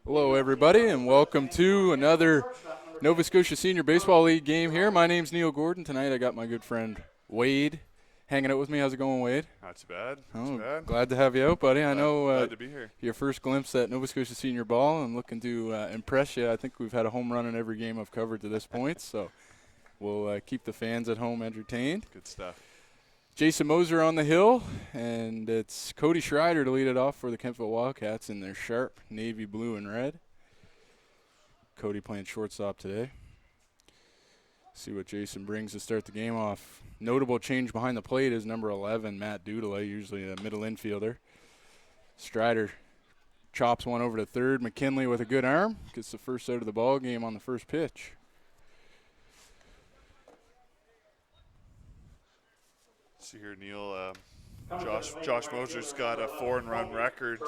Hello, everybody, and welcome to another Nova Scotia Senior Baseball League game here. My name's Neil Gordon. Tonight I got my good friend Wade hanging out with me. How's it going, Wade? Not too bad. Not too Oh, bad. glad to have you out, buddy. I know Glad to be here. your first glimpse at Nova Scotia Senior Ball. I'm looking to impress you. I think we've had a home run in every game I've covered to this point, so we'll keep the fans at home entertained. Good stuff. Jason Moser on the hill, and it's Cody Schreider to lead it off for the Kentville Wildcats in their sharp navy blue and red. Cody playing shortstop today. See what Jason brings to start the game off. Notable change behind the plate is number 11, Matt Dudelay, usually a middle infielder. Strider chops one over to third. McKinley with a good arm gets the first out of the ball game on the first pitch. See here, Neil. Josh Moser's got a 4-run record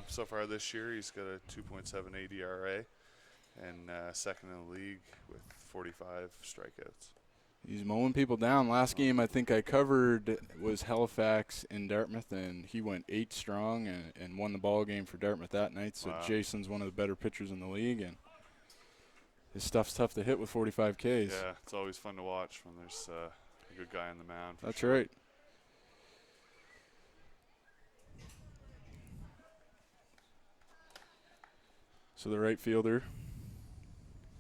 so far this year. He's got a 2.78 ERA and second in the league with 45 strikeouts. He's mowing people down. Last game I think I covered was Halifax in Dartmouth, and he went 8 strong and won the ball game for Dartmouth that night. So Wow. Jason's one of the better pitchers in the league, and his stuff's tough to hit with 45 Ks. Yeah, it's always fun to watch when there's a good guy on the mound. That's sure. right. So the right fielder,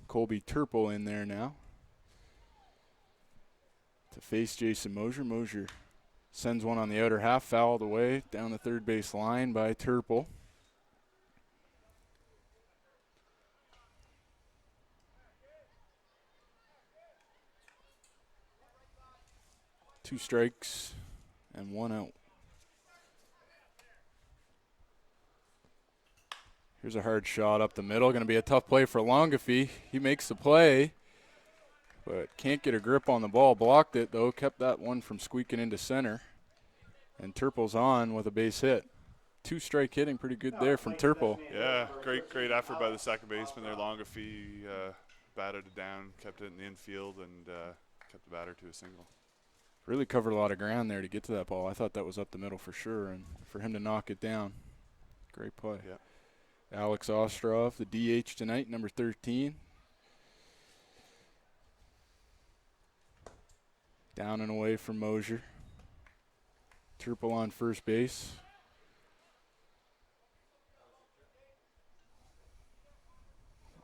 Colby Turple, in there now to face Jason Moser. Moser sends one on the outer half, fouled away down the third base line by Turple. Two strikes and one out. Here's a hard shot up the middle. Going to be a tough play for Longafee. He makes the play, but can't get a grip on the ball. Blocked it, though. Kept that one from squeaking into center. And Turple's on with a base hit. 2-strike hitting, pretty good there from Turple. Yeah, great effort by the second baseman there. Longafee batted it down, kept it in the infield, and kept the batter to a single. Really covered a lot of ground there to get to that ball. I thought that was up the middle for sure, and for him to knock it down, great play. Yeah. Alex Ostrov, the DH tonight, number 13. Down and away from Moser. Turple on first base.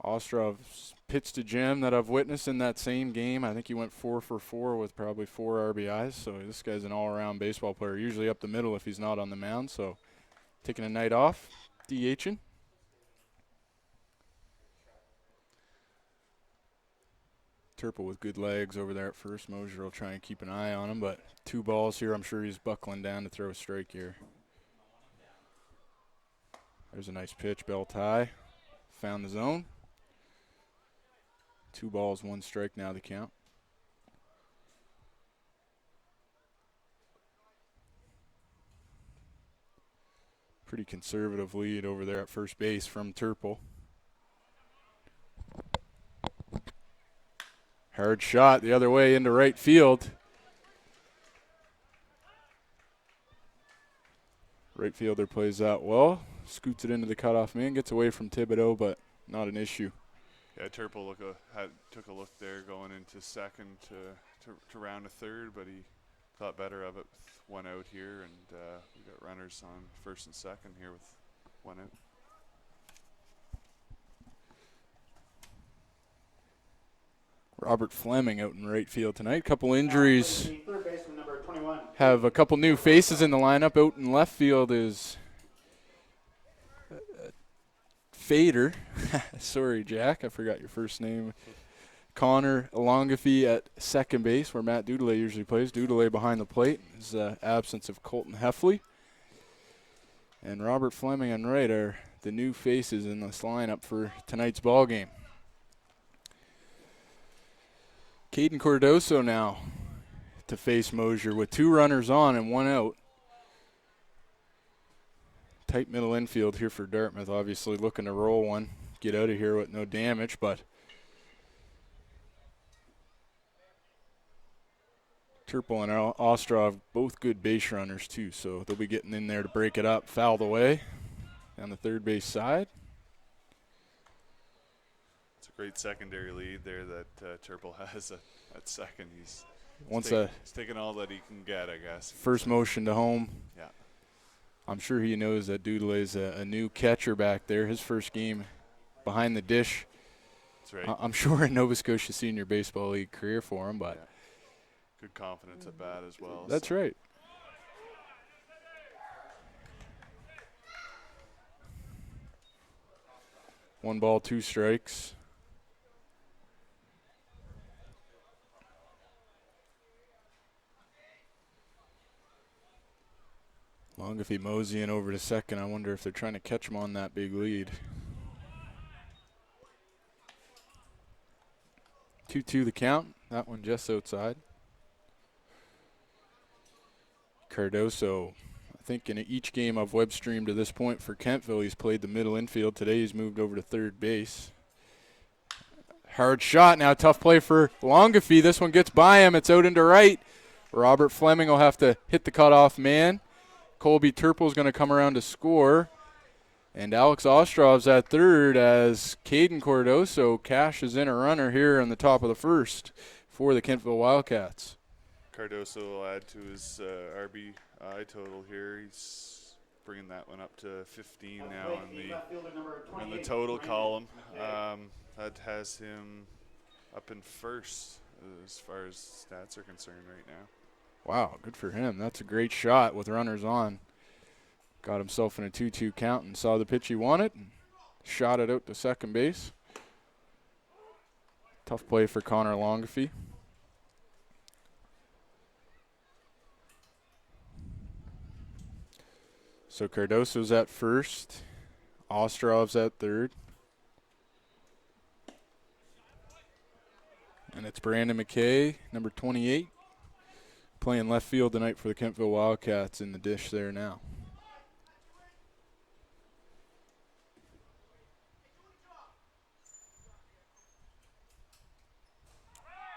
Ostrov's pitched a gem that I've witnessed in that same game. I think he went 4 for 4 with probably 4 RBIs. So this guy's an all-around baseball player, usually up the middle if he's not on the mound. So taking a night off, DHing. Turple with good legs over there at first. Moser will try and keep an eye on him, but 2 balls here. I'm sure he's buckling down to throw a strike here. There's a nice pitch, bell tie. Found the zone. 2 balls, 1 strike now the count. Pretty conservative lead over there at first base from Turple. Hard shot the other way into right field. Right fielder plays that well. Scoots it into the cutoff man. Gets away from Thibodeau, but not an issue. Yeah, Turple took a look there going into second to round a third, but he thought better of it with 1 out here, and we got runners on first and second here with 1 out. Robert Fleming out in right field tonight. Couple injuries. Have a couple new faces in the lineup. Out in left field is Fader. Sorry, Jack. I forgot your first name. Connor Longafee at second base, where Matt Dudelay usually plays. Dudelay behind the plate. Is the absence of Colton Heffley. And Robert Fleming on right are the new faces in this lineup for tonight's ball game. Caden Cordoso now to face Moser with 2 runners on and 1 out. Tight middle infield here for Dartmouth, obviously looking to roll one, get out of here with no damage, but Turple and Ostrov, both good base runners too, so they'll be getting in there to break it up. Fouled away down the third base side. great secondary lead there that Turple has at second. He's taking all that he can get, I guess. First motion to home. Yeah. I'm sure he knows that Doodle's a new catcher back there. His first game behind the dish. That's right. I'm sure a Nova Scotia Senior Baseball League career for him, but good confidence at bat as well. That's right. One ball, two strikes. Long if he moseying over to second. I wonder if they're trying to catch him on that big lead. 2-2 the count. That one just outside. Cardoso, I think in each game I've web streamed to this point for Kentville, he's played the middle infield. Today he's moved over to third base. Hard shot now, tough play for Longafee. This one gets by him. It's out into right. Robert Fleming will have to hit the cutoff man. Colby Turple's going to come around to score. And Alex Ostrov's at third as Caden Cardoso cashes in a runner here on the top of the first for the Kentville Wildcats. Cardoso will add to his RBI total here. He's bringing that one up to 15 now in the total column. That has him up in first as far as stats are concerned right now. Wow, good for him. That's a great shot with runners on. Got himself in a 2-2 count and saw the pitch he wanted and shot it out to second base. Tough play for Connor Longafee. So Cardoso's at first. Ostrov's at third. And it's Brandon McKay, number 28, playing left field tonight for the Kentville Wildcats in the dish there now.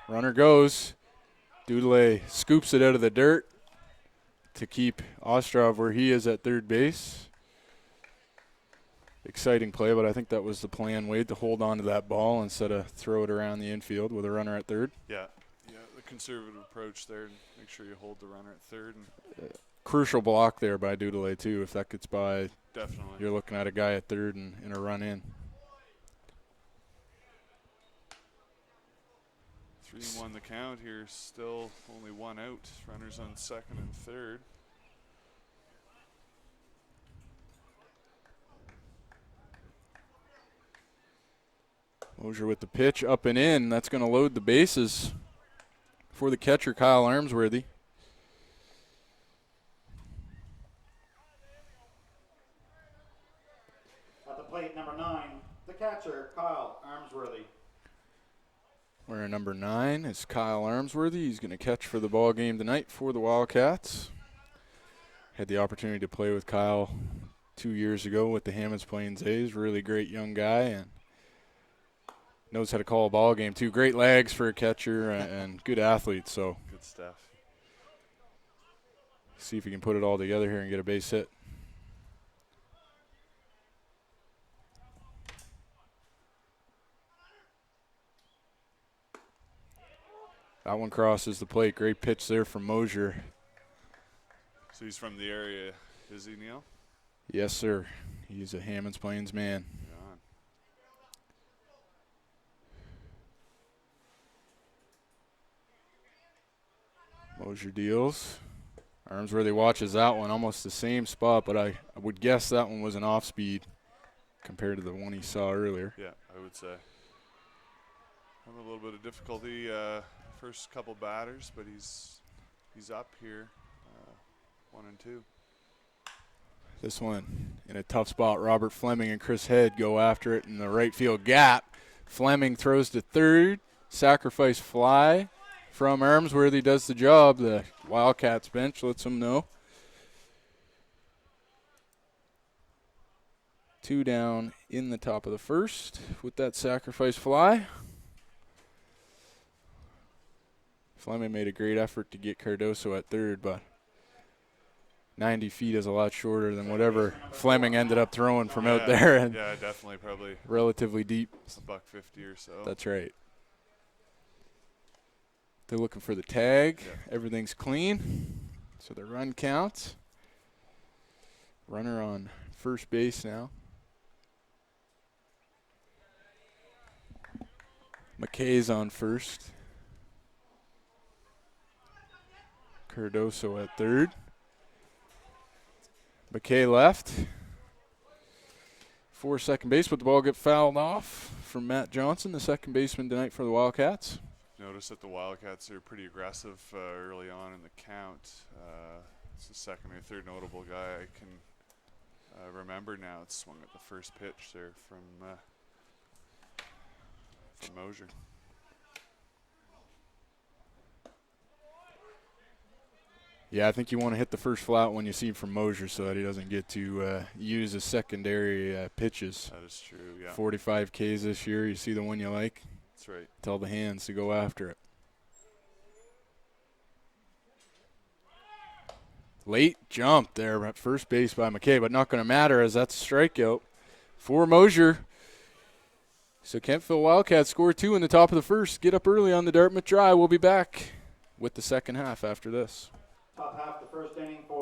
Runner goes. Doodle scoops it out of the dirt to keep Ostrov where he is at third base. Exciting play, but I think that was the plan, Wade, to hold on to that ball instead of throw it around the infield with a runner at third. Yeah, the conservative approach there. Make sure you hold the runner at third. And crucial block there by Doodle, too. If that gets by, definitely, you're looking at a guy at third and a run in. 3-1 the count here. Still only one out. Runners on second and third. Mosier with the pitch up and in. That's going to load the bases for the catcher, Kyle Armsworthy. At the plate, number 9, the catcher, Kyle Armsworthy. Wearing number 9 is Kyle Armsworthy. He's going to catch for the ball game tonight for the Wildcats. Had the opportunity to play with Kyle 2 years ago with the Hammonds Plains A's. Really great young guy and knows how to call a ball game too. Great legs for a catcher and good athlete. So good stuff. See if he can put it all together here and get a base hit. That one crosses the plate. Great pitch there from Mosier. So he's from the area, is he, Neil? Yes, sir. He's a Hammonds Plains man. Mosier deals. Armsworthy watches that one, almost the same spot, but I would guess that one was an off speed compared to the one he saw earlier. Yeah, I would say. Having a little bit of difficulty first couple batters, but he's up here, 1 and 2. This one in a tough spot. Robert Fleming and Chris Head go after it in the right field gap. Fleming throws to third. Sacrifice fly from Armsworthy does the job. The Wildcats bench lets him know. 2 down in the top of the first with that sacrifice fly. Fleming made a great effort to get Cardoso at third, but 90 feet is a lot shorter than whatever Fleming ended up throwing from out there, and yeah, definitely, probably relatively deep. $150 or so. That's right. They're looking for the tag. Yeah. Everything's clean. So the run counts. Runner on first base now. McKay's on first. Cardoso at third. McKay left. For second base, but the ball get fouled off from Matt Johnson, the second baseman tonight for the Wildcats. Notice that the Wildcats are pretty aggressive early on in the count. It's the second or third notable guy I can remember now. It's swung at the first pitch there from Mosier. Yeah, I think you want to hit the first flat when you see him from Mosier so that he doesn't get to use his secondary pitches. That is true, yeah. 45 Ks this year. You see the one you like? That's right. Tell the hands to go after it. Late jump there at first base by McKay, but not going to matter as that's a strikeout for Mosier. So Kentville Wildcats score 2 in the top of the first. Get up early on the Dartmouth Drive. We'll be back with the second half after this. Top half the first inning for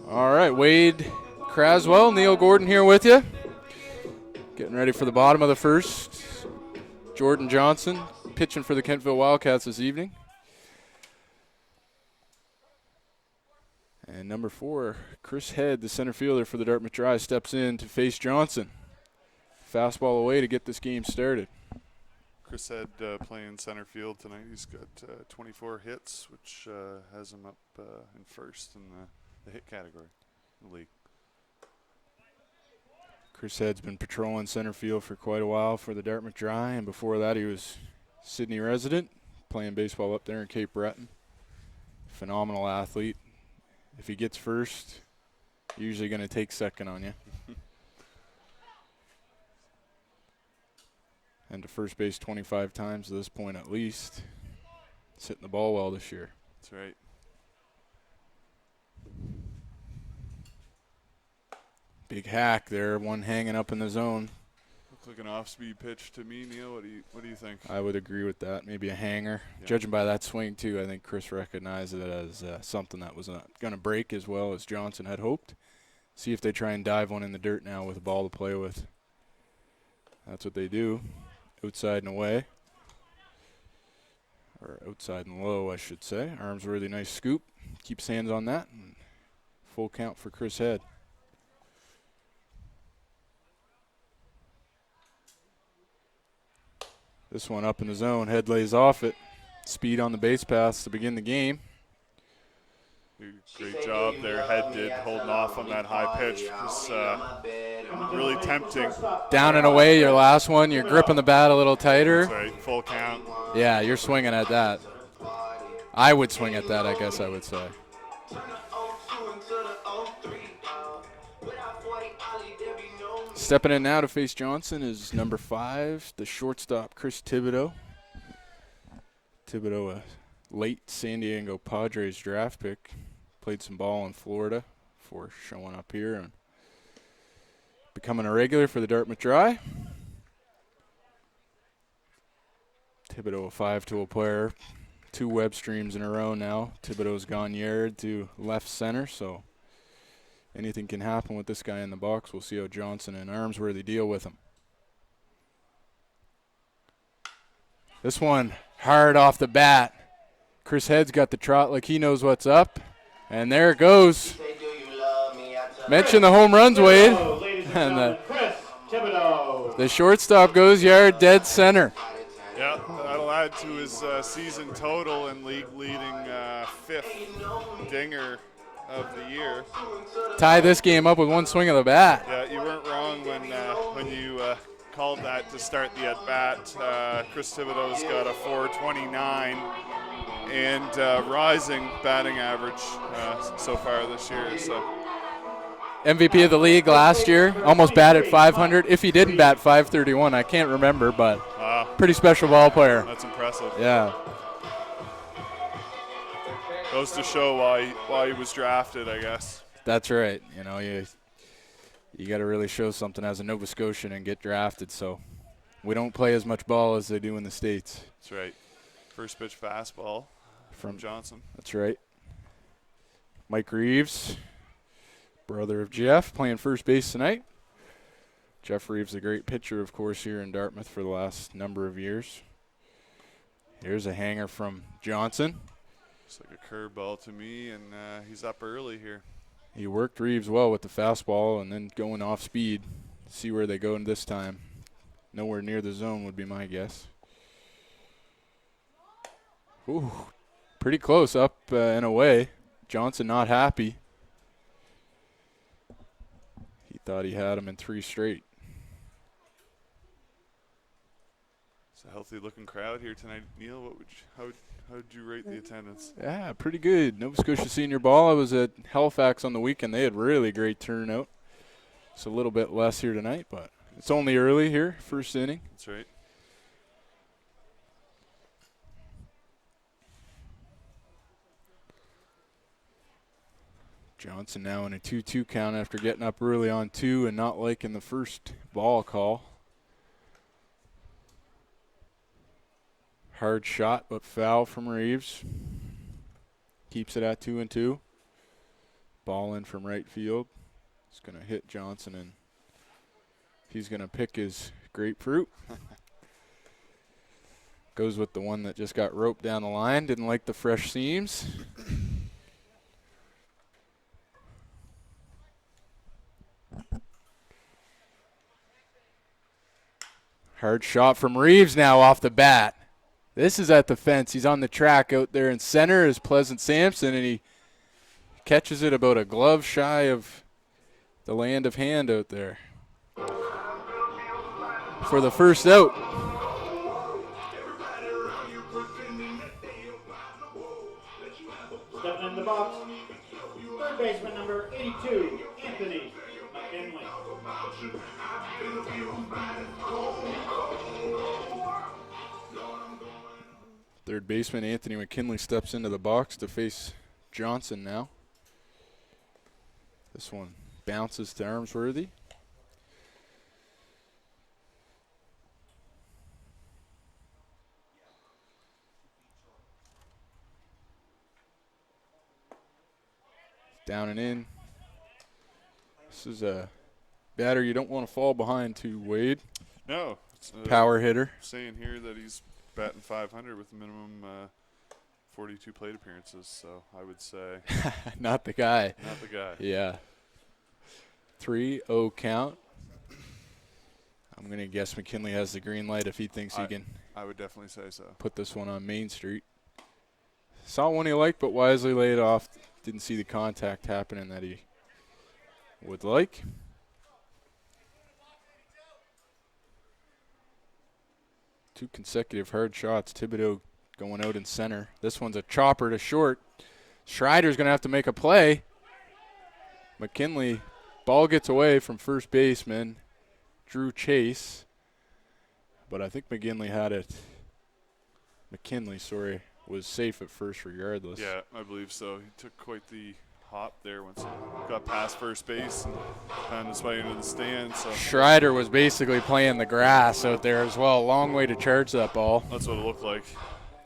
All right, Wade Craswell, Neil Gordon here with you. Getting ready for the bottom of the first. Jordan Johnson pitching for the Kentville Wildcats this evening. And number 4, Chris Head, the center fielder for the Dartmouth Drive, steps in to face Johnson. Fastball away to get this game started. Chris Head playing center field tonight. He's got 24 hits, which has him up in first in the hit category in the league. Chris Head's been patrolling center field for quite a while for the Dartmouth Dry, and before that he was Sydney resident, playing baseball up there in Cape Breton. Phenomenal athlete. If he gets first, usually going to take second on you. And to first base 25 times at this point at least. It's hitting the ball well this year. That's right. Big hack there, one hanging up in the zone. Looked like an off-speed pitch to me, Neil. What do you think? I would agree with that. Maybe a hanger. Yeah. Judging by that swing, too, I think Chris recognized it as something that was not going to break as well as Johnson had hoped. See if they try and dive one in the dirt now with a ball to play with. That's what they do. Outside and away. Or outside and low, I should say. Armsworthy, nice scoop. Keeps hands on that. And full count for Chris Head. This one up in the zone. Head lays off it. Speed on the base pass to begin the game. Great job there, Head did, holding off on that high pitch. It was really tempting. Down and away, your last one. You're gripping the bat a little tighter. That's right, full count. Yeah, you're swinging at that. I would swing at that, I guess I would say. Stepping in now to face Johnson is number 5, the shortstop, Chris Thibodeau. Thibodeau, a late San Diego Padres draft pick. Played some ball in Florida before showing up here and becoming a regular for the Dartmouth Dry. Thibodeau, a 5-tool player. 2 web streams in a row now. Thibodeau's gone yard to left center, so anything can happen with this guy in the box. We'll see how Johnson and Armsworthy deal with him. This one hard off the bat. Chris Head's got the trot like he knows what's up. And there it goes. Mention the home runs, Wade. And the shortstop goes yard, dead center. Yeah, that'll add to his season total and league leading 5th dinger of the year. Tie this game up with one swing of the bat. Yeah, you weren't wrong when you called that to start the at-bat. Chris Thibodeau's got a 429 and rising batting average so far this year. So MVP of the league last year, almost batted 500. If he didn't bat 531, I can't remember, but pretty special ball player. That's impressive. Yeah. Goes to show why he was drafted, I guess. That's right. You know, you got to really show something as a Nova Scotian and get drafted. So we don't play as much ball as they do in the States. That's right. First pitch fastball from Johnson. That's right. Mike Reeves, brother of Jeff, playing first base tonight. Jeff Reeves, a great pitcher, of course, here in Dartmouth for the last number of years. Here's a hanger from Johnson. Looks like a curveball to me, and he's up early here. He worked Reeves well with the fastball and then going off speed. See where they go this time. Nowhere near the zone would be my guess. Ooh, pretty close up and away. Johnson not happy. He thought he had him in 3 straight. It's a healthy-looking crowd here tonight. Neil, how would you rate the attendance? Yeah, pretty good. Nova Scotia Senior Ball. I was at Halifax on the weekend. They had really great turnout. It's a little bit less here tonight, but it's only early here, first inning. That's right. Johnson now in a 2-2 count after getting up early on 2 and not liking the first ball call. Hard shot, but foul from Reeves. Keeps it at 2-2. Ball in from right field. It's going to hit Johnson, and he's going to pick his grapefruit. Goes with the one that just got roped down the line. Didn't like the fresh seams. Hard shot from Reeves now off the bat. This is at the fence. He's on the track out there in center is Pleasant Sampson, and he catches it about a glove shy of the land of hand out there for the first out. Stepping in the box, third baseman number 82, Anthony McKinley. Third baseman Anthony McKinley steps into the box to face Johnson now. This one Bounces to Armsworthy. Down and in. This is a batter you don't want to fall behind to, Wade. No. It's Power hitter. saying here that he's batting 500 with minimum 42 plate appearances, so I would say Not the guy. not the guy. Yeah. 3-0 count. I'm going to guess McKinley has the green light if he thinks he can I would definitely say so. put this one on Main Street. Saw one he liked, but wisely laid off. Didn't see the contact happening that he would like. Two consecutive hard shots. Thibodeau going out in center. This one's a chopper to short. Schreider's going to have to make a play. McKinley, ball gets away from first baseman Drew Chase. But I think McKinley had it. McKinley, sorry, was safe at first regardless. Yeah, I believe so. He took quite the hop there once he got past first base and found his way into the stands. So Schreider was basically playing the grass out there as well. Long way to charge that ball. that's what it looked like.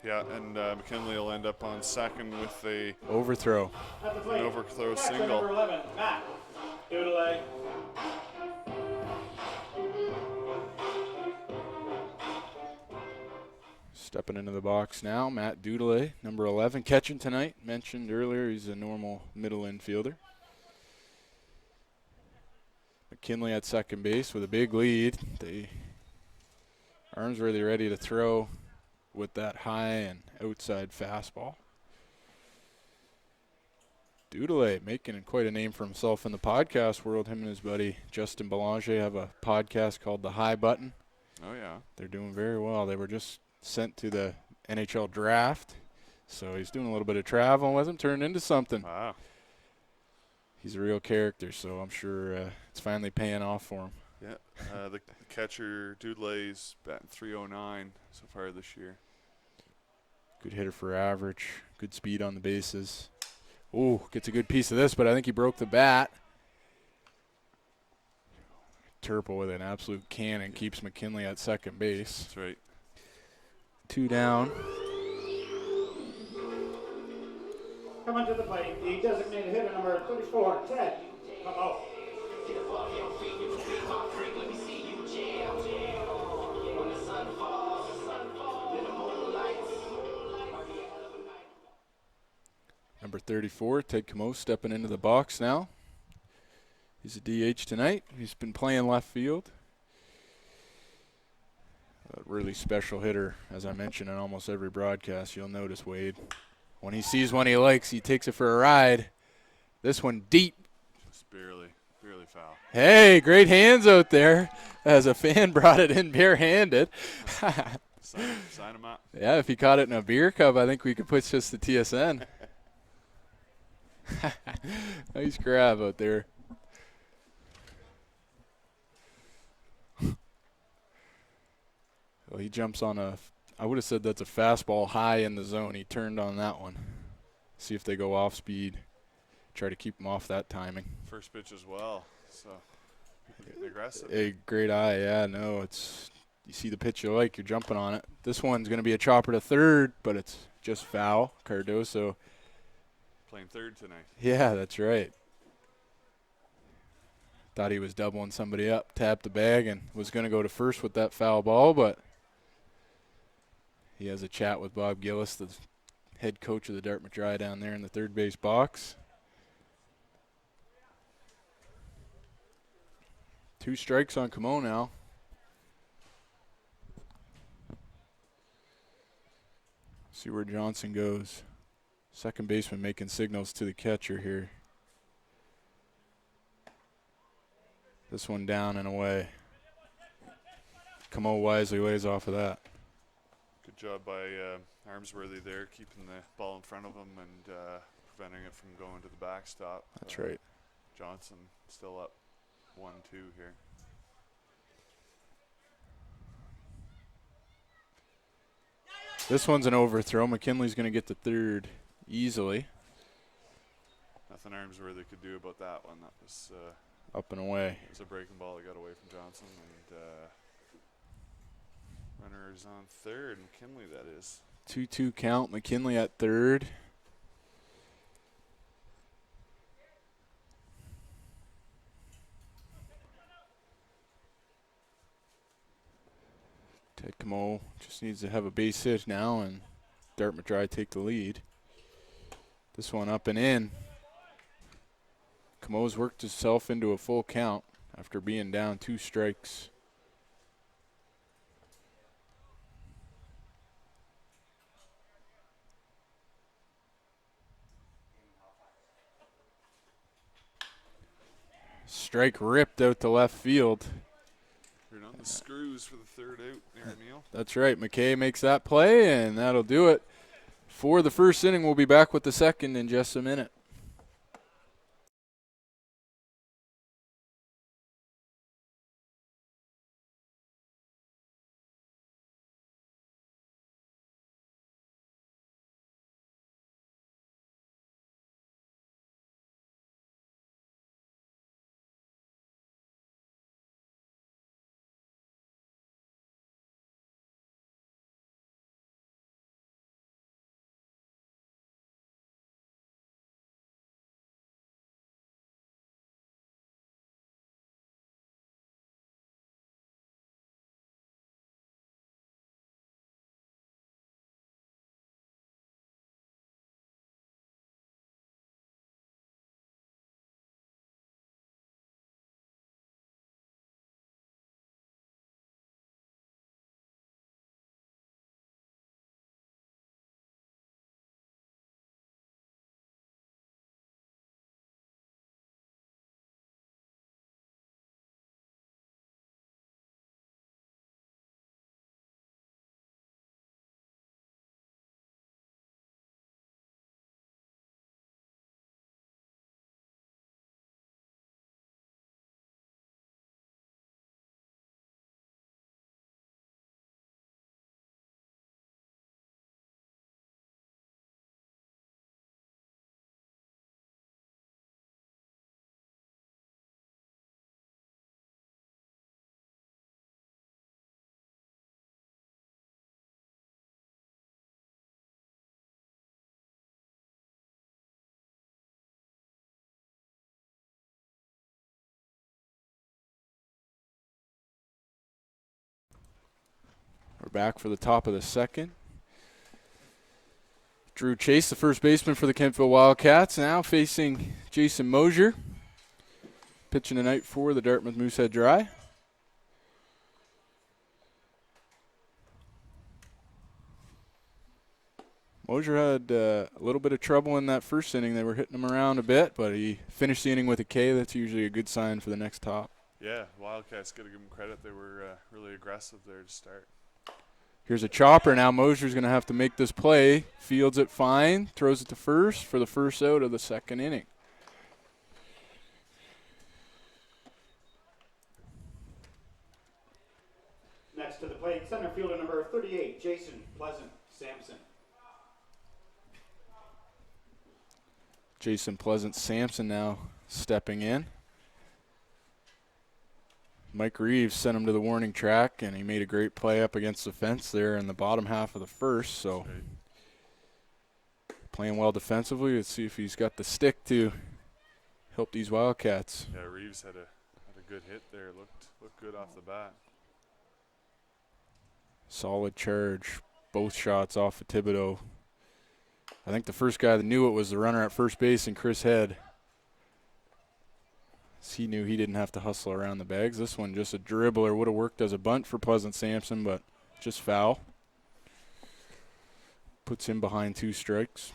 Yeah, and McKinley will end up on second with a Overthrow. At the plate, an overthrow catcher single. number 11, Matt Doodle. Stepping into the box now, Matt Doodle, number 11, catching tonight. Mentioned earlier, he's a normal middle infielder. McKinley at second base with a big lead. Armsworthy ready to throw with that high and outside fastball. Doodle making quite a name for himself in the podcast world. Him and his buddy Justin Belanger have a podcast called The High Button. Oh, yeah. They're doing very well. They were just sent to the NHL draft, so he's doing a little bit of traveling with him, turned into something. Wow. He's a real character, so I'm sure it's finally paying off for him. Yeah. The catcher, Doodley's batting 309 so far this year. Good hitter for average. Good speed on the bases. Ooh, gets a good piece of this, but I think he broke the bat. Turple with an absolute cannon keeps McKinley at second base. That's right. 2 down. Coming to the plate, the designated hitter number 34, Ted. Uh-oh. Number 34, Ted Camo stepping into the box now. He's a DH tonight. He's been playing left field. A really special hitter, as I mentioned in almost every broadcast. You'll notice, Wade, when he sees one he likes, he takes it for a ride. This one deep. Just barely foul. Hey, great hands out there. As a fan brought it in barehanded. Sign him up. Yeah, if he caught it in a beer cup, I think we could put just the TSN. Nice grab out there. Well, he jumps on I would have said that's a fastball high in the zone. He turned on that one. See if they go off speed. Try to keep him off that timing. First pitch as well. So aggressive. A great eye, yeah. No, you see the pitch you like, you're jumping on it. This one's going to be a chopper to third, but it's just foul. Cardoso. Playing third tonight. Yeah, that's right. Thought he was doubling somebody up, tapped the bag, and was going to go to first with that foul ball, but he has a chat with Bob Gillis, the head coach of the Dartmouth Dry down there in the third base box. 2 strikes on Camo now. See where Johnson goes. Second baseman making signals to the catcher here. This one down and away. Camo wisely lays off of that. Good job by Armsworthy there, keeping the ball in front of him and preventing it from going to the backstop. That's right. Johnson still up 1-2 here. This one's an overthrow. McKinley's going to get to third easily. Nothing Armsworthy could do about that one. That was Up and away. It's a breaking ball that got away from Johnson, and runner is on third. McKinley, that is. 2-2 count. McKinley at third. Ted Camo just needs to have a base hit now, and Dartmouth Dry take the lead. This one up and in. Camo's worked himself into a full count after being down 2 strikes. Strike ripped out to left field. You're on the screws for the third out there, Neil. That's right. McKay makes that play, and that'll do it for the first inning. We'll be back with the second in just a minute. We're back for the top of the second. Drew Chase, the first baseman for the Kentville Wildcats, now facing Jason Mosier. Pitching tonight for the Dartmouth Moosehead Dry. Mosier had a little bit of trouble in that first inning. They were hitting him around a bit, but he finished the inning with a K. That's usually a good sign for the next top. Yeah, Wildcats, got to give them credit. They were really aggressive there to start. Here's a chopper now. Mosier's going to have to make this play. Fields it fine, throws it to first for the first out of the second inning. Next to the plate, center fielder number 38, Jason Pleasant Sampson. Jason Pleasant Sampson now stepping in. Mike Reeves sent him to the warning track, and he made a great play up against the fence there in the bottom half of the first. So playing well defensively. Let's see if he's got the stick to help these Wildcats. Yeah, Reeves had a good hit there. Looked good off the bat. Solid charge. Both shots off of Thibodeau. I think the first guy that knew it was the runner at first base and Chris Head. He knew he didn't have to hustle around the bags. This one just a dribbler. Would have worked as a bunt for Pleasant Sampson, but just foul. Puts him behind 2 strikes.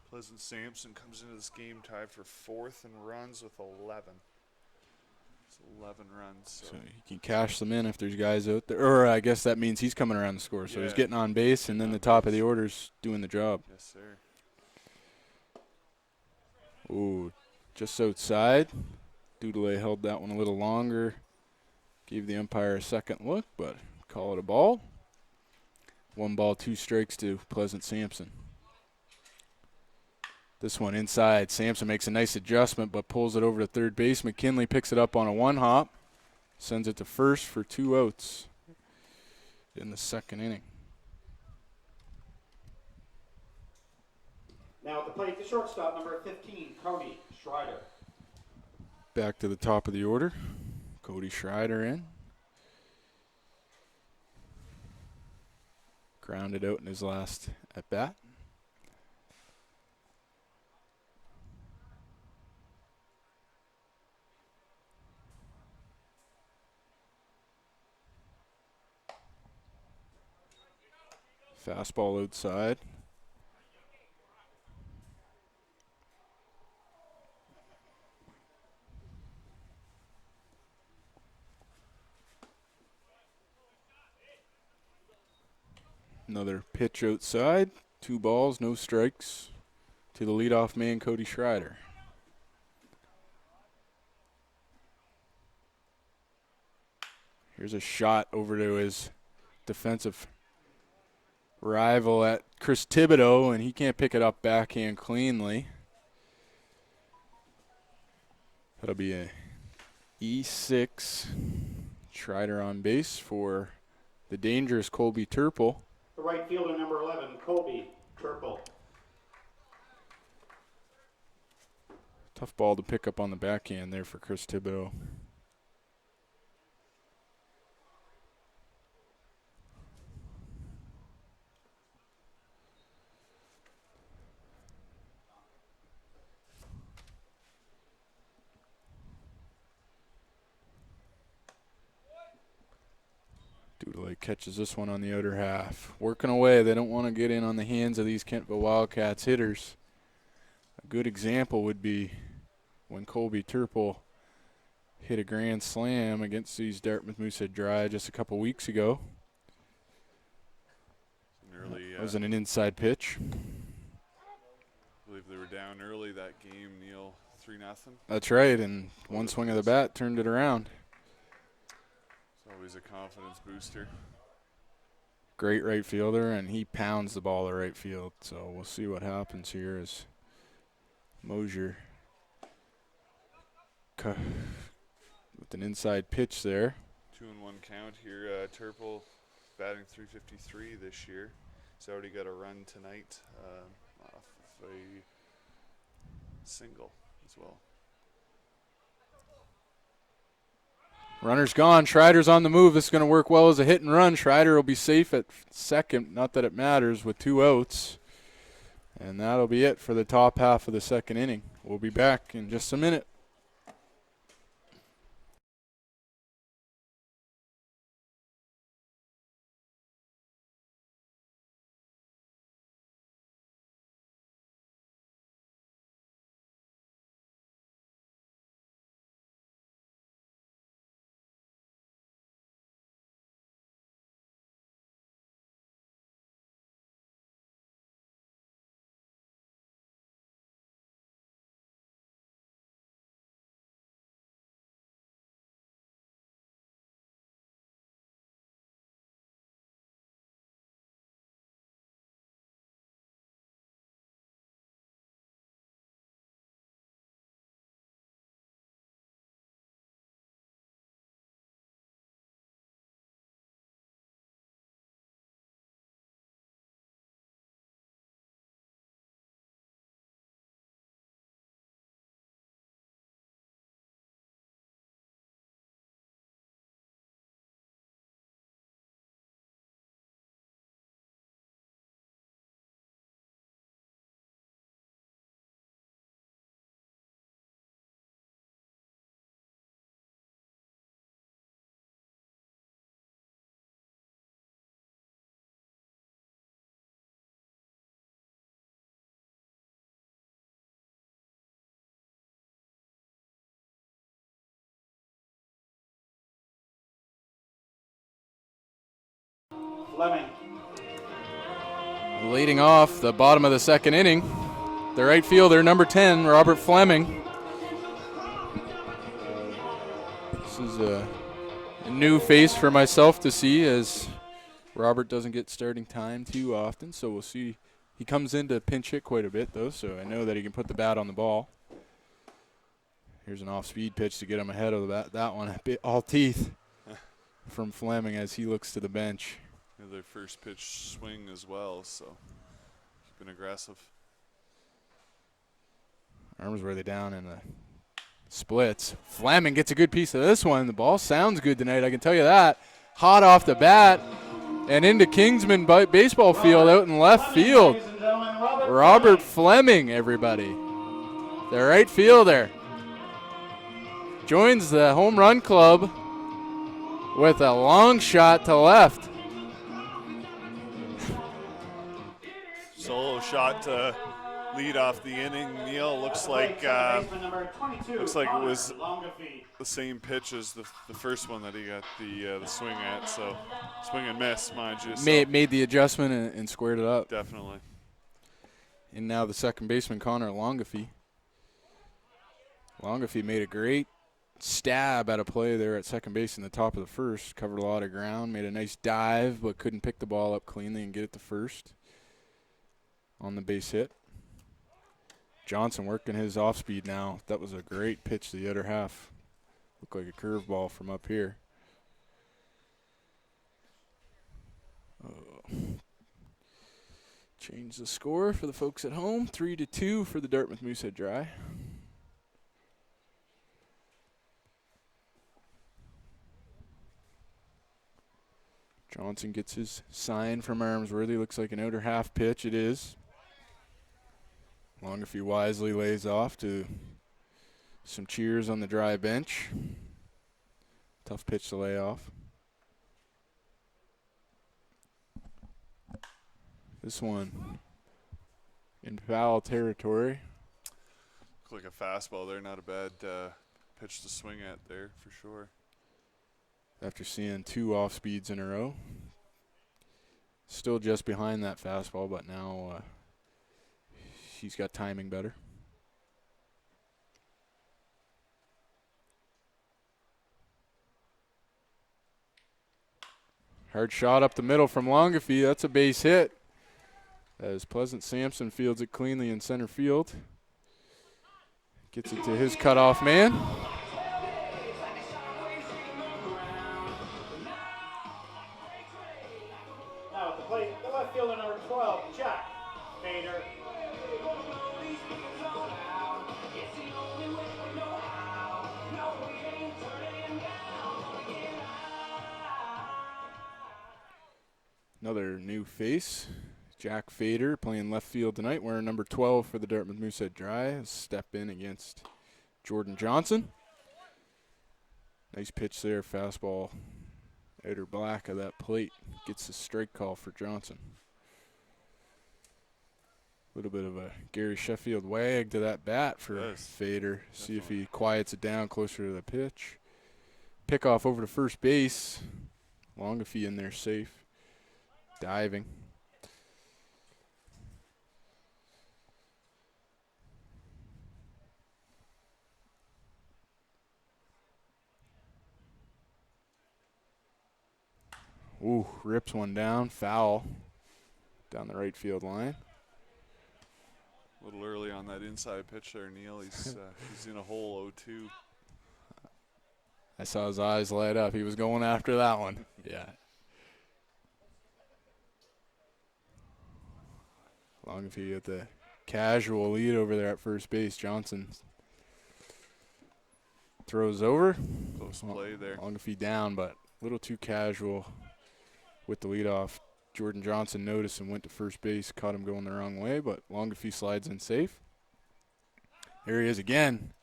Pleasant Sampson comes into this game tied for 4th in runs with 11. It's 11 runs. So he can cash them in if there's guys out there. Or I guess that means he's coming around to score. So he's getting on base, and then the top of the order's doing the job. Yes, sir. Ooh, just outside. Dudelet held that one a little longer. Gave the umpire a second look, but call it a ball. 1 ball, 2 strikes to Pleasant Sampson. This one inside. Sampson makes a nice adjustment but pulls it over to third base. McKinley picks it up on a one-hop. Sends it to first for 2 outs in the second inning. Now at the plate, the shortstop, number 15, Cody Schreider. Back to the top of the order. Cody Schreider in. Grounded out in his last at-bat. Fastball outside. Another pitch outside. 2 balls, no strikes to the leadoff man, Cody Schreider. Here's a shot over to his defensive rival at Chris Thibodeau, and he can't pick it up backhand cleanly. That'll be a E6. Schreider on base for the dangerous Colby Turple. The right fielder, number 11, Colby Turple. Tough ball to pick up on the backhand there for Chris Thibodeau. Doodley catches this one on the outer half. Working away. They don't want to get in on the hands of these Kentville Wildcats hitters. A good example would be when Colby Turple hit a grand slam against these Dartmouth Moosehead Dry just a couple weeks ago. That was an inside pitch. I believe they were down early that game, Neil, 3-0. That's right, and one swing of the bat turned it around. Always a confidence booster. Great right fielder, and he pounds the ball to right field. So we'll see what happens here as Mosier with an inside pitch there. 2-1 count here. Turple batting .353 this year. He's already got a run tonight off of a single as well. Runner's gone. Schreider's on the move. This is going to work well as a hit and run. Schreider will be safe at second. Not that it matters with 2 outs. And that'll be it for the top half of the second inning. We'll be back in just a minute. Fleming. Leading off the bottom of the second inning, the right fielder, number 10, Robert Fleming. This is a new face for myself to see, as Robert doesn't get starting time too often, so we'll see He comes in to pinch hit quite a bit, though, so I know that he can put the bat on the ball. Here's an off-speed pitch to get him ahead of that one. All teeth from Fleming as he looks to the bench. Their first pitch swing as well, so keeping aggressive. Armsworthy down in the splits. Fleming gets a good piece of this one. The ball sounds good tonight, I can tell you that. Hot off the bat and into Kingsman baseball field out in left field. Robert Fleming, everybody. The right fielder. Joins the home run club with a long shot to left. Solo shot to lead off the inning. Neil looks like it was the same pitch as the first one that he got the swing at. So swing and miss, mind you. So Made the adjustment and squared it up. definitely. And now the second baseman, Connor Longafee. Longafee made a great stab at a play there at second base in the top of the first. Covered a lot of ground, made a nice dive, but couldn't pick the ball up cleanly and get it to first on the base hit. Johnson working his off-speed now. That was a great pitch to the other half. Looked like a curveball from up here. Change the score for the folks at home. 3-2 for the Dartmouth Moosehead Dry. Johnson gets his sign from Armsworthy. Looks like an outer half pitch. It is. Longafee wisely lays off to some cheers on the Dry bench. Tough pitch to lay off. This one in foul territory. Looked like a fastball there. Not a bad pitch to swing at there for sure. After seeing two off speeds in a row. Still just behind that fastball, but now he's got timing better. Hard shot up the middle from Longafee. That's a base hit. As Pleasant Sampson fields it cleanly in center field. Gets it to his cutoff man. Now at the plate, the left fielder number 12, Jack Bader. Another new face, Jack Fader, playing left field tonight, wearing number 12 for the Dartmouth Moosehead Dry. Step in against Jordan Johnson. Nice pitch there, fastball, outer black of that plate. Gets the strike call for Johnson. A little bit of a Gary Sheffield wag to that bat for Fader. See if he quiets it down closer to the pitch. Pickoff over to first base. Longafee in there safe. Diving. Ooh, rips one down, foul down the right field line. A little early on that inside pitch there, Neil. He's in a hole 0-2. I saw his eyes light up. He was going after that one. Yeah. Longafee at the casual lead over there at first base. Johnson throws over. Close play there. Longafee down, but a little too casual with the leadoff. Jordan Johnson noticed and went to first base. Caught him going the wrong way, but Longafee slides in safe. There he is again.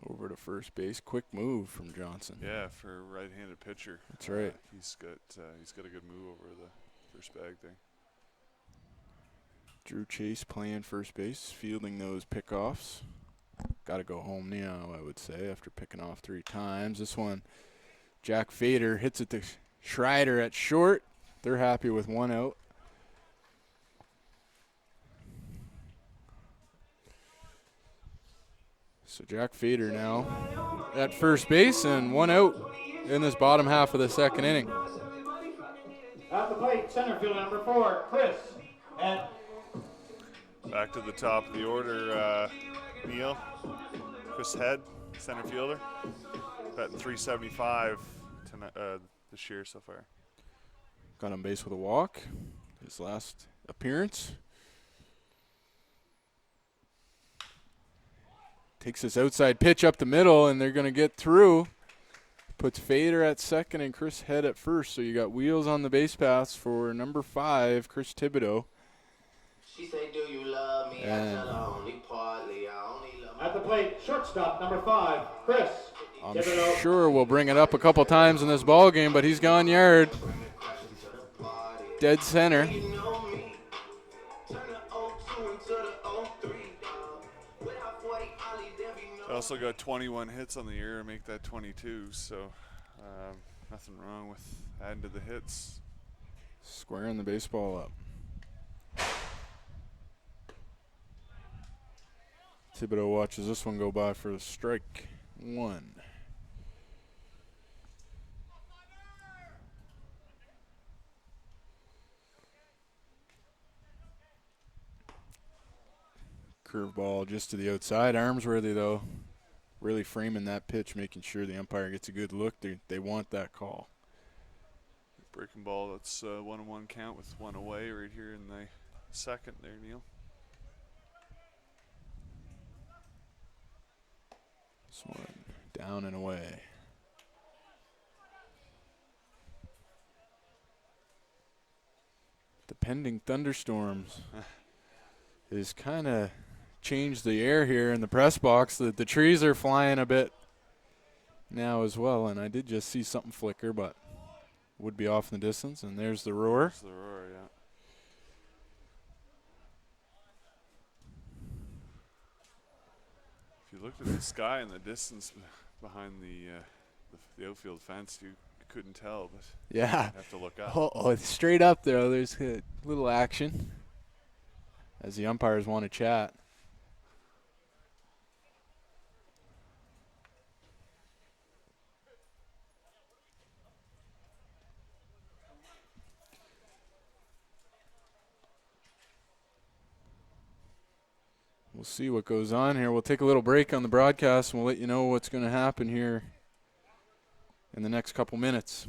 Over to first base. Quick move from Johnson. Yeah, for a right-handed pitcher. That's right. He's got a good move over the first bag there. Drew Chase playing first base, fielding those pickoffs. Got to go home now, I would say, after picking off 3 times. This one, Jack Fader hits it to Schreider at short. They're happy with 1 out. So Jack Fader now at first base and 1 out in this bottom half of the second inning. At the plate, center fielder number 4, Chris Head. Back to the top of the order, Neil. Chris Head, center fielder. Betting 375 tonight, this year so far. Got on base with a walk. His last appearance. Takes this outside pitch up the middle, and they're going to get through. Puts Fader at second and Chris Head at first. So you got wheels on the base paths for number 5, Chris Thibodeau. She say, do you love me? I tell her only partly. I only love At the plate, shortstop number 5, Chris I'm Thibodeau. sure we'll bring it up a couple times in this ball game, but he's gone yard. Dead center. you know me. Turn the 02 into the 03. Without 40 ollies, there be no. Also got 21 hits on the year and make that 22, so nothing wrong with adding to the hits. Squaring the baseball up. Thibodeau watches this one go by for a strike 1. Curveball just to the outside. Armsworthy, though, really framing that pitch, making sure the umpire gets a good look. They want that call. Breaking ball, that's 1-1 count with 1 away right here in the second there, Neil. This one down and away. The pending thunderstorms is kind of changed the air here in the press box. The trees are flying a bit now as well, and I did just see something flicker, but would be off in the distance. And there's the roar. There's the roar, yeah. If you looked at the sky in the distance behind the outfield fence, you couldn't tell, but Yeah. you have to look up. Oh, straight up there. There's a little action as the umpires want to chat. We'll see what goes on here. We'll take a little break on the broadcast, and we'll let you know what's going to happen here in the next couple minutes.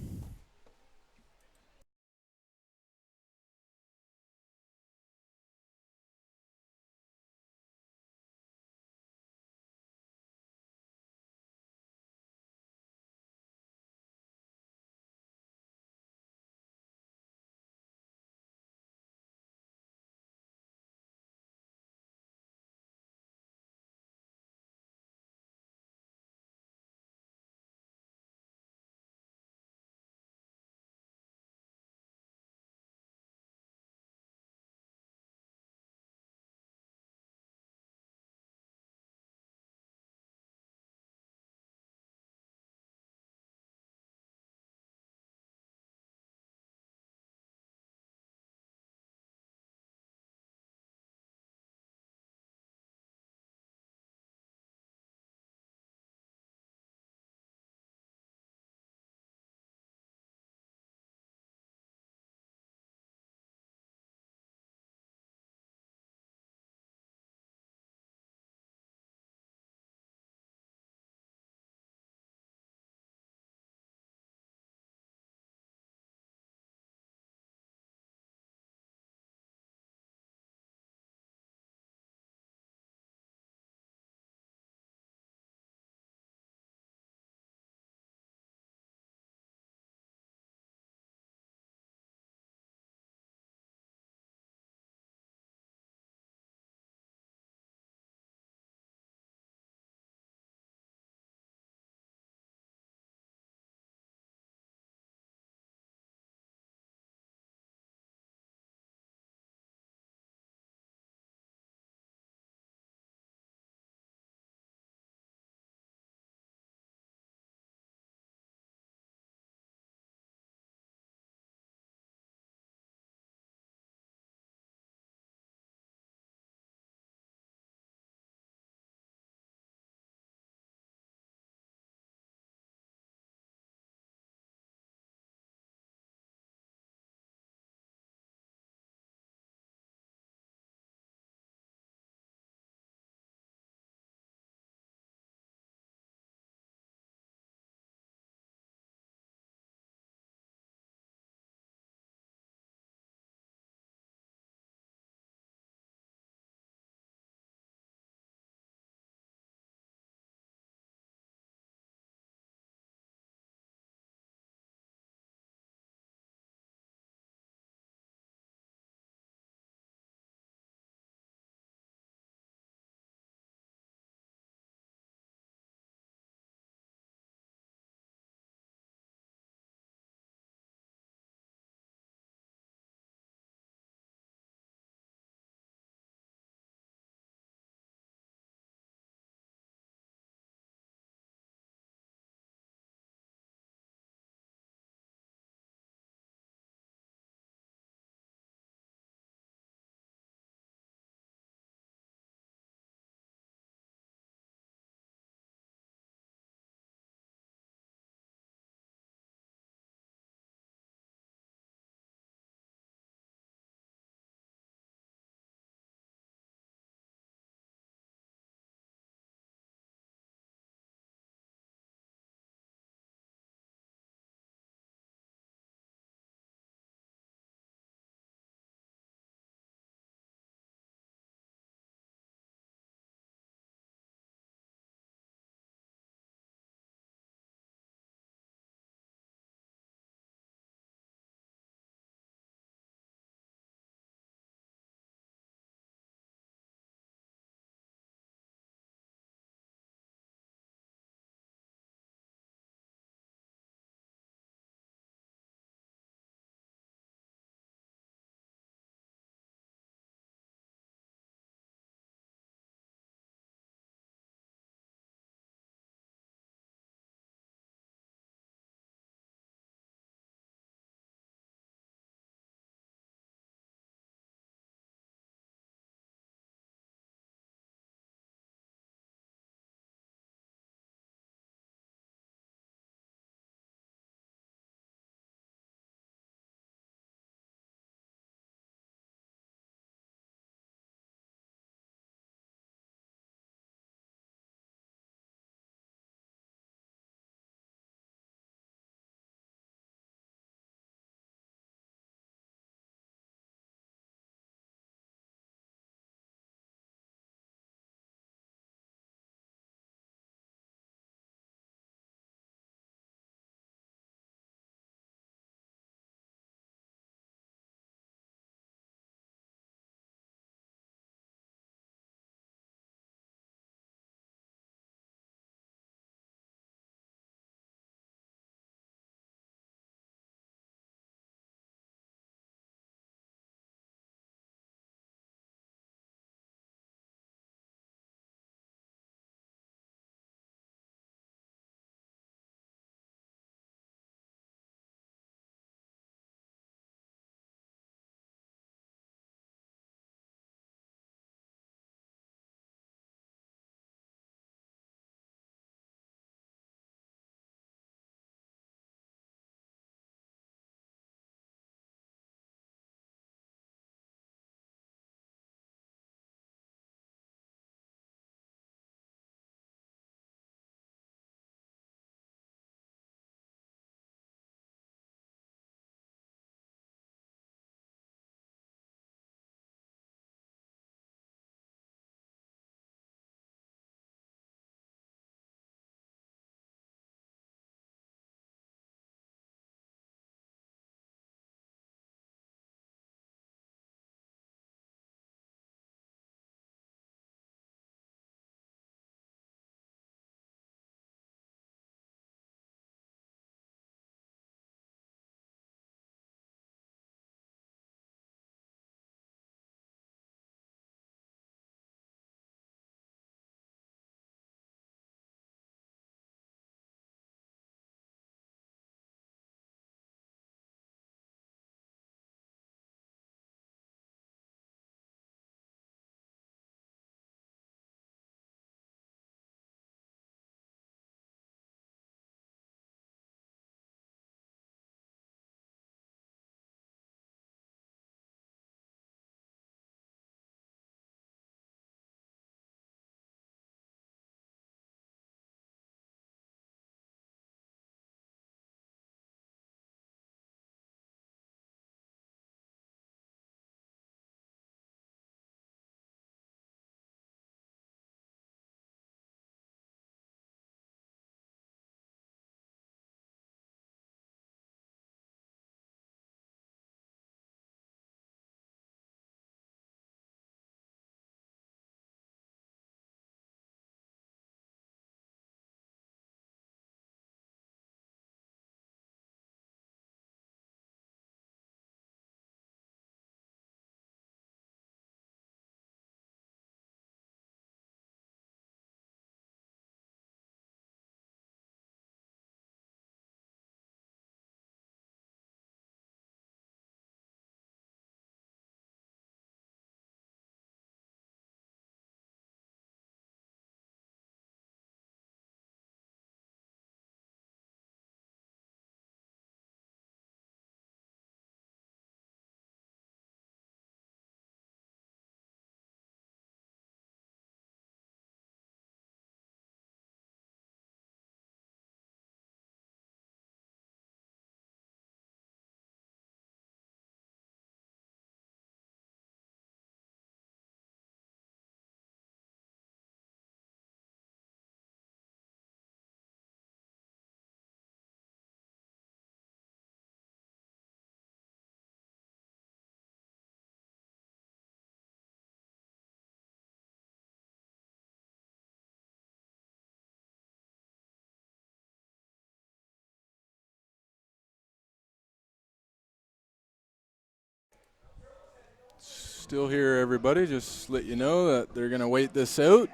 Still here, everybody. Just let you know that they're going to wait this out.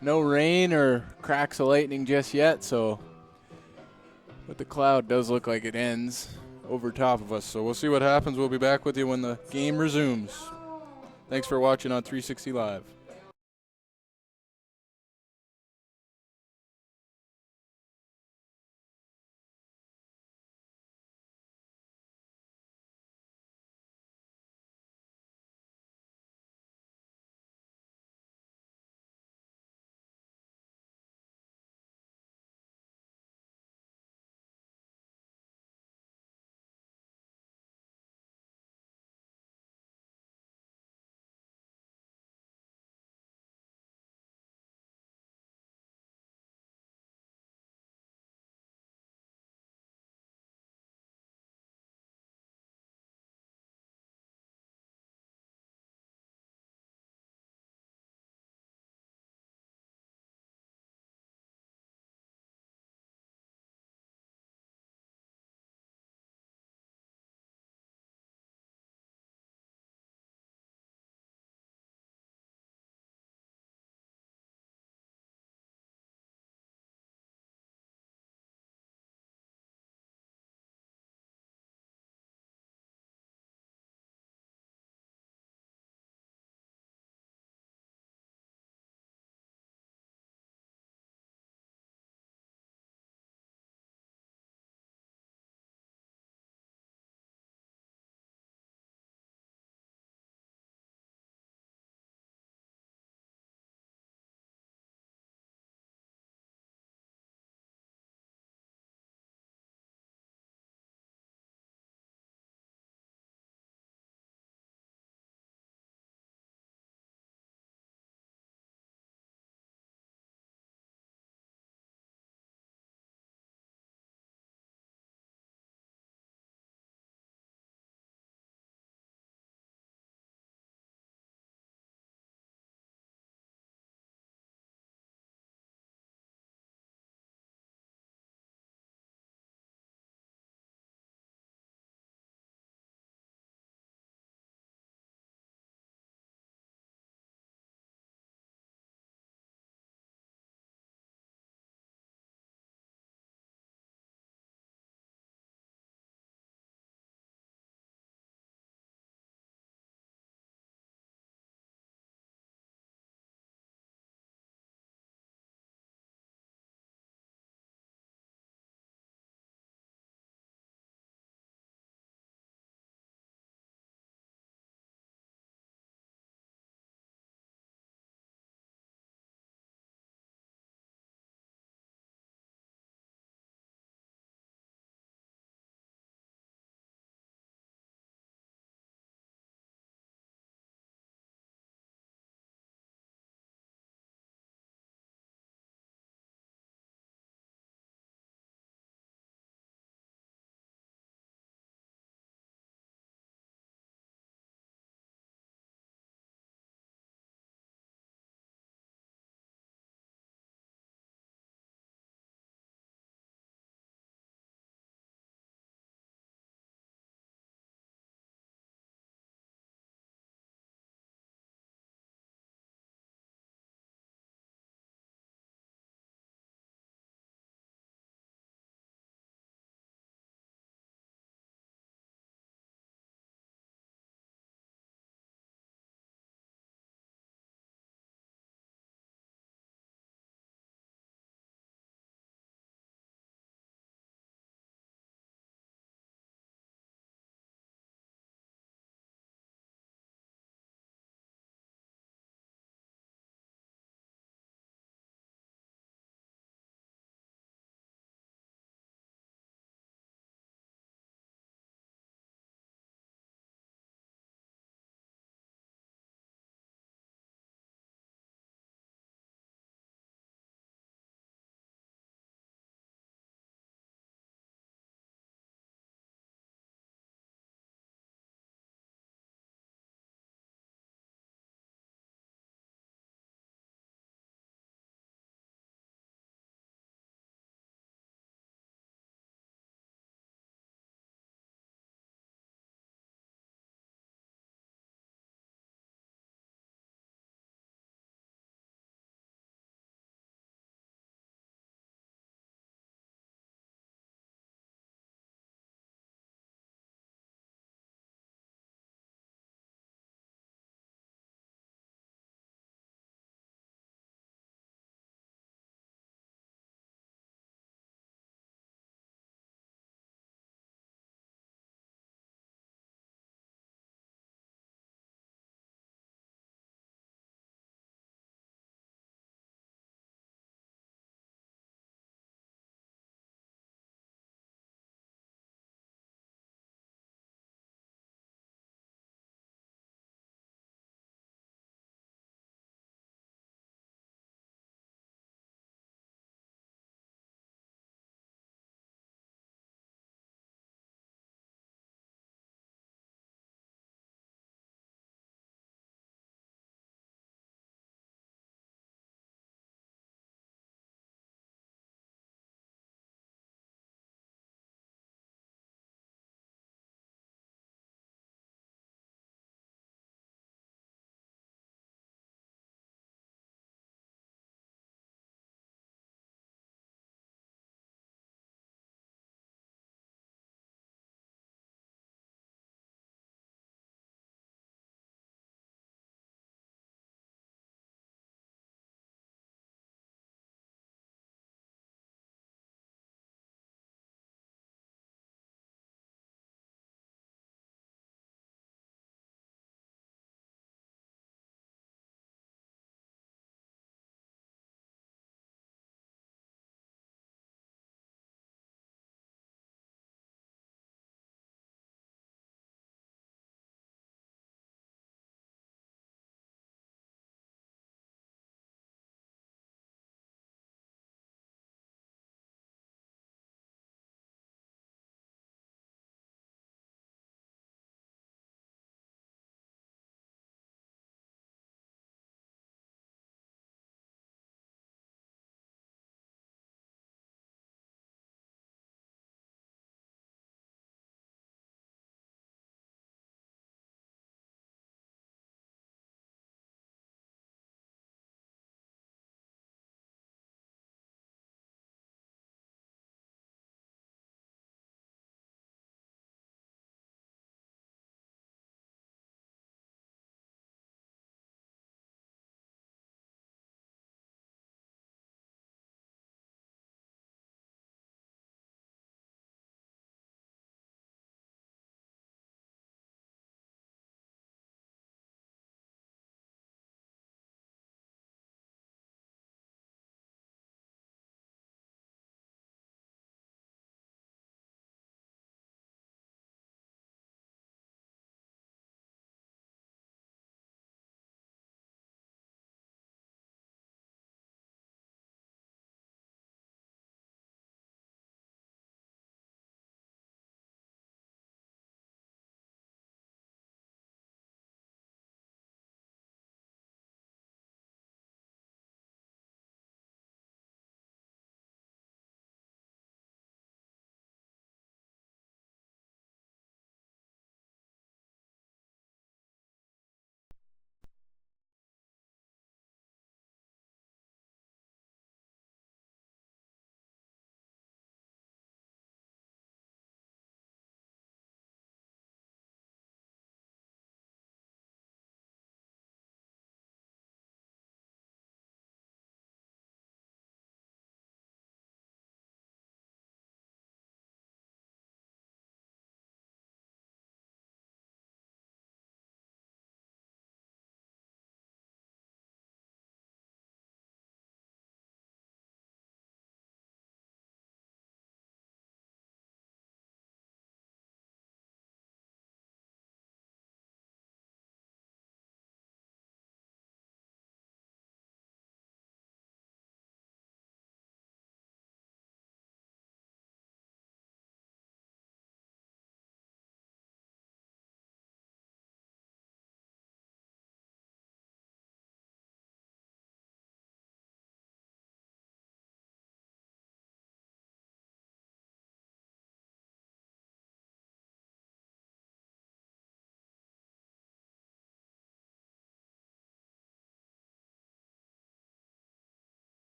No rain or cracks of lightning just yet, so. But the cloud does look like it ends over top of us. So we'll see what happens. We'll be back with you when the game resumes. Thanks for watching on 360 Live.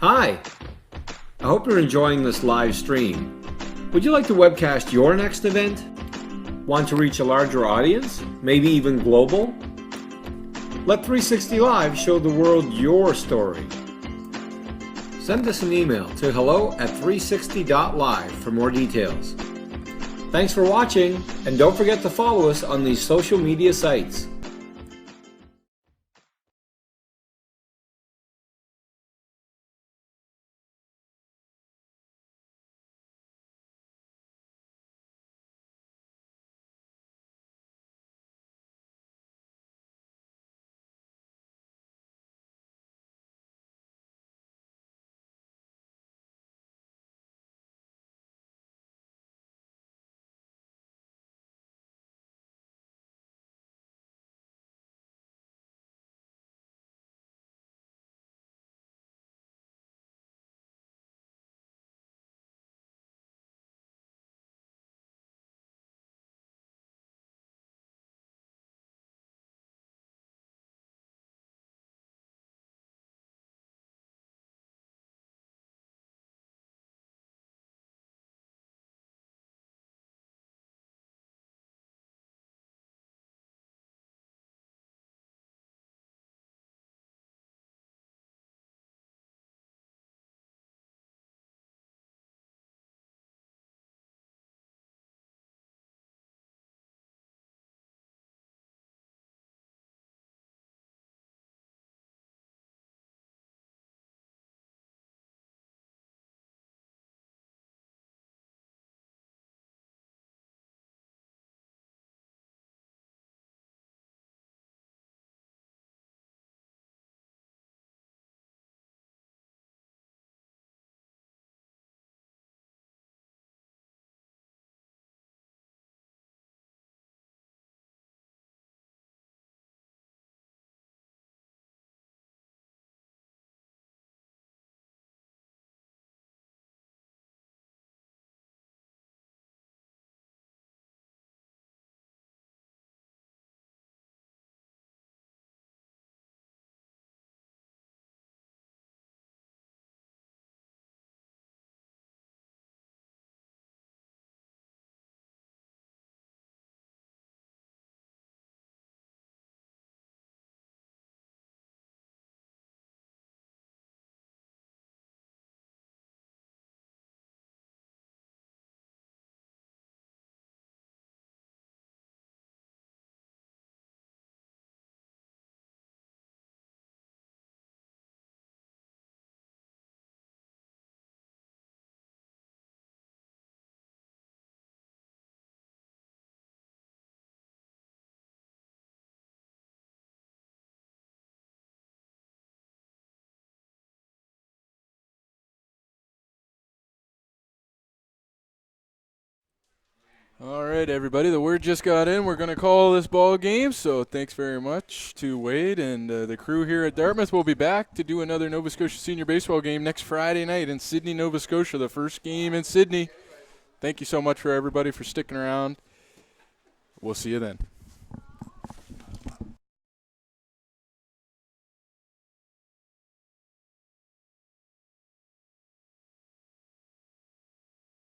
Hi! I hope you're enjoying this live stream. Would you like to webcast your next event? Want to reach a larger audience? Maybe even global? Let 360 Live show the world your story. Send us an email to hello@360.live for more details. Thanks for watching, and don't forget to follow us on these social media sites. All right, everybody. The word just got in. We're going to call this ball game. So thanks very much to Wade and the crew here at Dartmouth. We'll be back to do another Nova Scotia senior baseball game next Friday night in Sydney, Nova Scotia, the first game in Sydney. Thank you so much for everybody for sticking around. We'll see you then.